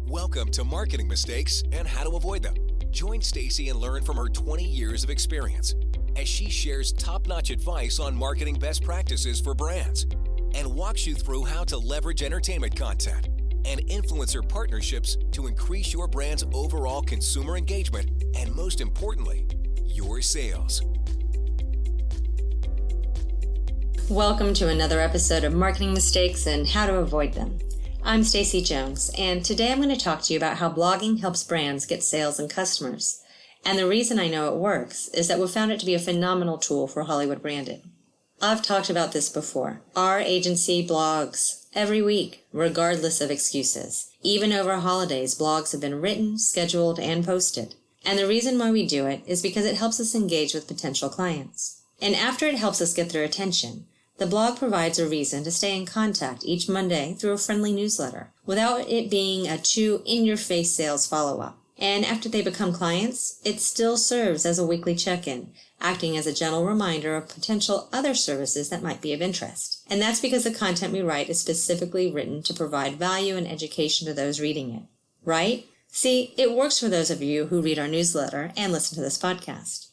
Welcome to Marketing Mistakes and How to Avoid Them. Join Stacy and learn from her 20 years of experience as she shares top-notch advice on marketing best practices for brands and walks you through how to leverage entertainment content and influencer partnerships to increase your brand's overall consumer engagement and, most importantly, your sales. Welcome to another episode of Marketing Mistakes and How to Avoid Them. I'm Stacy Jones, and today I'm going to talk to you about how blogging helps brands get sales and customers. And the reason I know it works is that we found it to be a phenomenal tool for Hollywood branding. I've talked about this before. Our agency blogs every week, regardless of excuses. Even over holidays, blogs have been written, scheduled, and posted. And the reason why we do it is because it helps us engage with potential clients. And after it helps us get their attention, the blog provides a reason to stay in contact each Monday through a friendly newsletter, without it being a too in-your-face sales follow-up. And after they become clients, it still serves as a weekly check-in, acting as a gentle reminder of potential other services that might be of interest. And that's because the content we write is specifically written to provide value and education to those reading it. Right? See, it works for those of you who read our newsletter and listen to this podcast.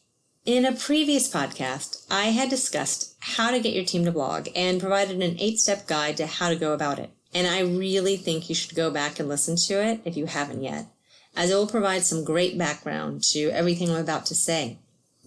In a previous podcast, I had discussed how to get your team to blog and provided an 8-step guide to how to go about it. And I really think you should go back and listen to it if you haven't yet, as it will provide some great background to everything I'm about to say.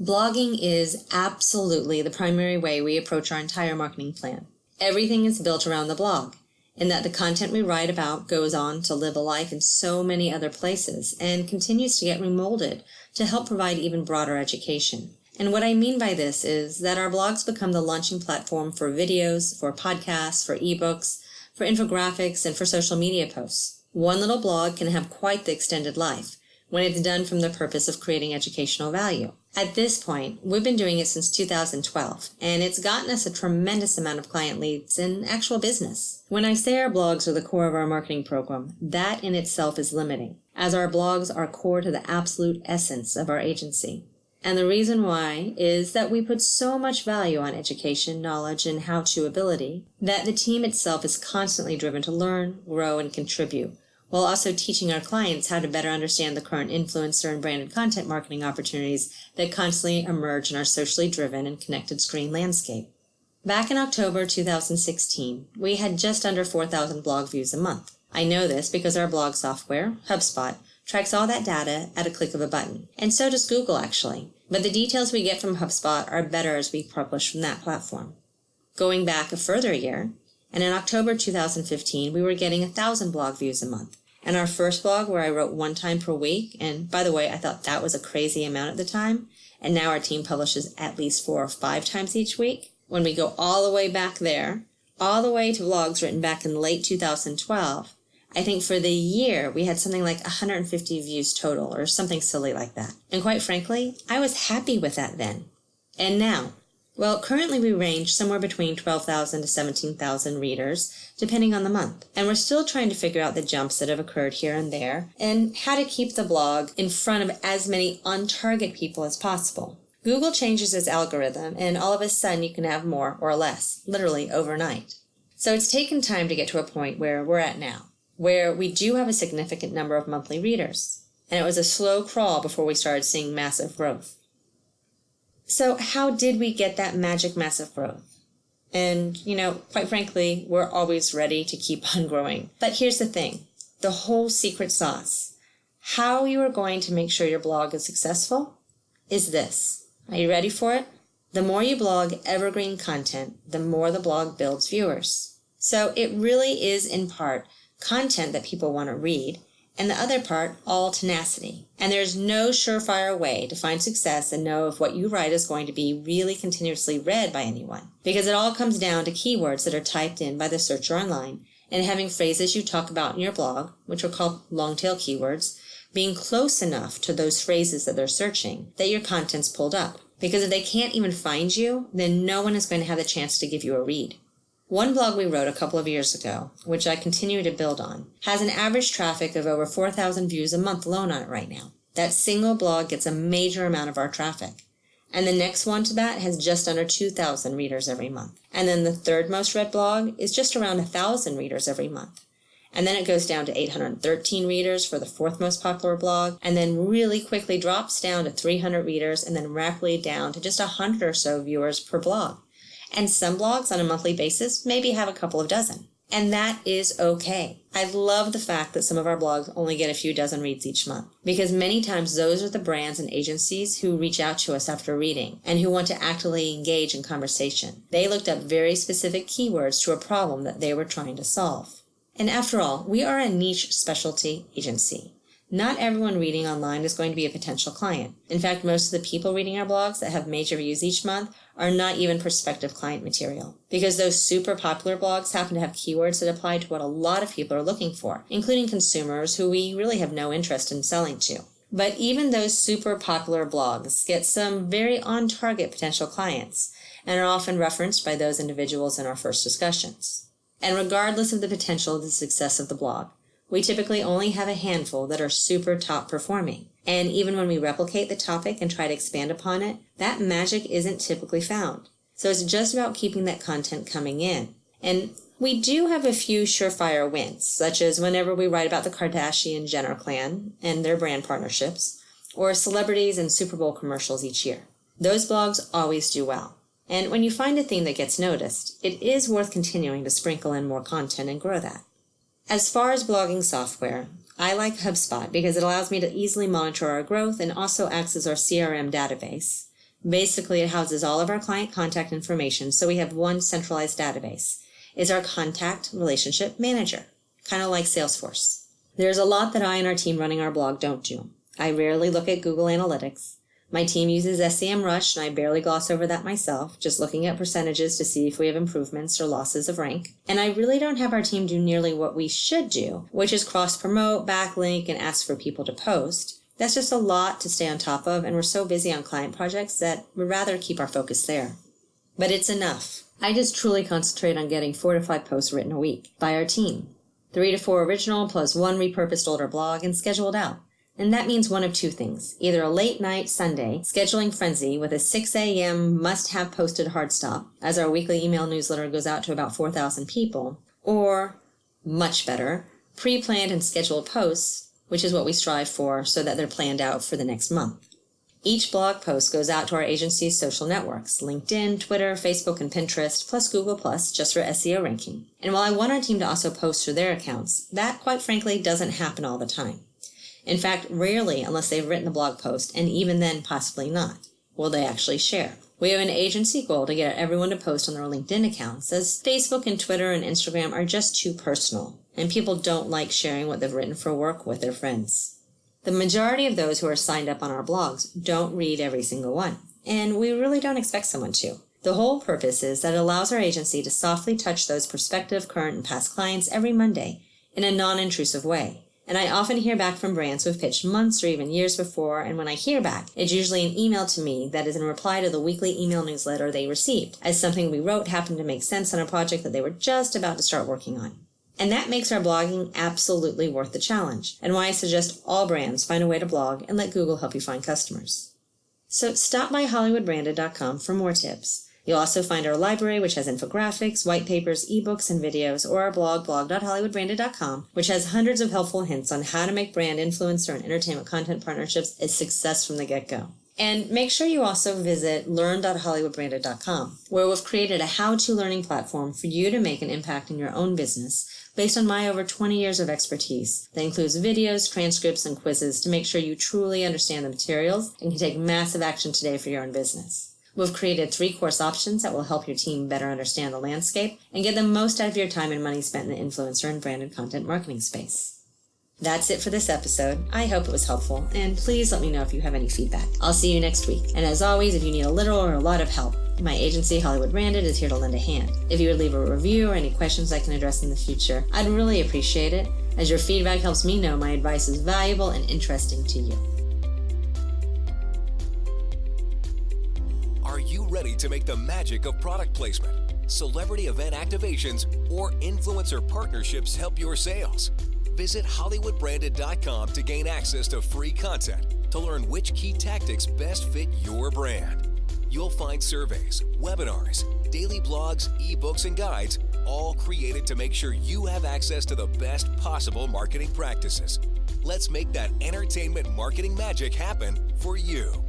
Blogging is absolutely the primary way we approach our entire marketing plan. Everything is built around the blog, in that the content we write about goes on to live a life in so many other places and continues to get remolded to help provide even broader education. And what I mean by this is that our blogs become the launching platform for videos, for podcasts, for ebooks, for infographics, and for social media posts. One little blog can have quite the extended life when it's done from the purpose of creating educational value. At this point, we've been doing it since 2012, and it's gotten us a tremendous amount of client leads and actual business. When I say our blogs are the core of our marketing program, that in itself is limiting, as our blogs are core to the absolute essence of our agency. And the reason why is that we put so much value on education, knowledge, and how-to ability that the team itself is constantly driven to learn, grow, and contribute, while also teaching our clients how to better understand the current influencer and branded content marketing opportunities that constantly emerge in our socially driven and connected screen landscape. Back in October 2016, we had just under 4,000 blog views a month. I know this because our blog software, HubSpot, tracks all that data at a click of a button. And so does Google, actually. But the details we get from HubSpot are better as we publish from that platform. Going back a further year, and in October 2015, we were getting 1,000 blog views a month. And our first blog, where I wrote one time per week, and by the way, I thought that was a crazy amount at the time, and now our team publishes at least 4 or 5 times each week. When we go all the way back there, all the way to blogs written back in late 2012, I think for the year, we had something like 150 views total, or something silly like that. And quite frankly, I was happy with that then. And now? Well, currently we range somewhere between 12,000 to 17,000 readers, depending on the month. And we're still trying to figure out the jumps that have occurred here and there, and how to keep the blog in front of as many on-target people as possible. Google changes its algorithm, and all of a sudden you can have more or less, literally overnight. So it's taken time to get to a point where we're at now, where we do have a significant number of monthly readers. And it was a slow crawl before we started seeing massive growth. So how did we get that magic massive growth? And, quite frankly, we're always ready to keep on growing. But here's the thing, the whole secret sauce. How you are going to make sure your blog is successful is this. Are you ready for it? The more you blog evergreen content, the more the blog builds viewers. So it really is in part content that people want to read, and the other part, all tenacity. And there's no surefire way to find success and know if what you write is going to be really continuously read by anyone. Because it all comes down to keywords that are typed in by the searcher online, and having phrases you talk about in your blog, which are called long-tail keywords, being close enough to those phrases that they're searching that your content's pulled up. Because if they can't even find you, then no one is going to have the chance to give you a read. One blog we wrote a couple of years ago, which I continue to build on, has an average traffic of over 4,000 views a month alone on it right now. That single blog gets a major amount of our traffic. And the next one to that has just under 2,000 readers every month. And then the third most read blog is just around 1,000 readers every month. And then it goes down to 813 readers for the fourth most popular blog, and then really quickly drops down to 300 readers, and then rapidly down to just 100 or so viewers per blog. And some blogs on a monthly basis maybe have a couple of dozen. And that is okay. I love the fact that some of our blogs only get a few dozen reads each month, because many times those are the brands and agencies who reach out to us after reading and who want to actively engage in conversation. They looked up very specific keywords to a problem that they were trying to solve. And after all, we are a niche specialty agency. Not everyone reading online is going to be a potential client. In fact, most of the people reading our blogs that have major views each month are not even prospective client material, because those super popular blogs happen to have keywords that apply to what a lot of people are looking for, including consumers who we really have no interest in selling to. But even those super popular blogs get some very on-target potential clients and are often referenced by those individuals in our first discussions. And regardless of the potential of the success of the blog, we typically only have a handful that are super top performing. And even when we replicate the topic and try to expand upon it, that magic isn't typically found. So it's just about keeping that content coming in. And we do have a few surefire wins, such as whenever we write about the Kardashian-Jenner clan and their brand partnerships, or celebrities and Super Bowl commercials each year. Those blogs always do well. And when you find a theme that gets noticed, it is worth continuing to sprinkle in more content and grow that. As far as blogging software, I like HubSpot because it allows me to easily monitor our growth and also acts as our CRM database. Basically, it houses all of our client contact information, so we have one centralized database. It's our contact relationship manager, kind of like Salesforce. There's a lot that I and our team running our blog don't do. I rarely look at Google Analytics. My team uses SEMrush, and I barely gloss over that myself, just looking at percentages to see if we have improvements or losses of rank. And I really don't have our team do nearly what we should do, which is cross-promote, backlink, and ask for people to post. That's just a lot to stay on top of, and we're so busy on client projects that we'd rather keep our focus there. But it's enough. I just truly concentrate on getting 4 to 5 posts written a week by our team. 3 to 4 original plus 1 repurposed older blog and scheduled out. And that means one of two things, either a late night Sunday scheduling frenzy with a 6 a.m. must-have posted hard stop, as our weekly email newsletter goes out to about 4,000 people, or, much better, pre-planned and scheduled posts, which is what we strive for so that they're planned out for the next month. Each blog post goes out to our agency's social networks, LinkedIn, Twitter, Facebook, and Pinterest, plus Google+, just for SEO ranking. And while I want our team to also post to their accounts, that, quite frankly, doesn't happen all the time. In fact, rarely, unless they've written a blog post, and even then possibly not, will they actually share. We have an agency goal to get everyone to post on their LinkedIn accounts, as Facebook and Twitter and Instagram are just too personal, and people don't like sharing what they've written for work with their friends. The majority of those who are signed up on our blogs don't read every single one, and we really don't expect someone to. The whole purpose is that it allows our agency to softly touch those prospective, current, and past clients every Monday in a non-intrusive way. And I often hear back from brands who have pitched months or even years before, and when I hear back, it's usually an email to me that is in reply to the weekly email newsletter they received, as something we wrote happened to make sense on a project that they were just about to start working on. And that makes our blogging absolutely worth the challenge, and why I suggest all brands find a way to blog and let Google help you find customers. So stop by HollywoodBranded.com for more tips. You'll also find our library, which has infographics, white papers, ebooks, and videos, or our blog, blog.hollywoodbranded.com, which has hundreds of helpful hints on how to make brand influencer and entertainment content partnerships a success from the get-go. And make sure you also visit learn.hollywoodbranded.com, where we've created a how-to learning platform for you to make an impact in your own business based on my over 20 years of expertise that includes videos, transcripts, and quizzes to make sure you truly understand the materials and can take massive action today for your own business. We've created 3 course options that will help your team better understand the landscape and get the most out of your time and money spent in the influencer and branded content marketing space. That's it for this episode. I hope it was helpful, and please let me know if you have any feedback. I'll see you next week. And as always, if you need a little or a lot of help, my agency, Hollywood Branded, is here to lend a hand. If you would leave a review or any questions I can address in the future, I'd really appreciate it, as your feedback helps me know my advice is valuable and interesting to you. Are you ready to make the magic of product placement, celebrity event activations, or influencer partnerships help your sales? Visit HollywoodBranded.com to gain access to free content to learn which key tactics best fit your brand. You'll find surveys, webinars, daily blogs, ebooks, and guides, all created to make sure you have access to the best possible marketing practices. Let's make that entertainment marketing magic happen for you.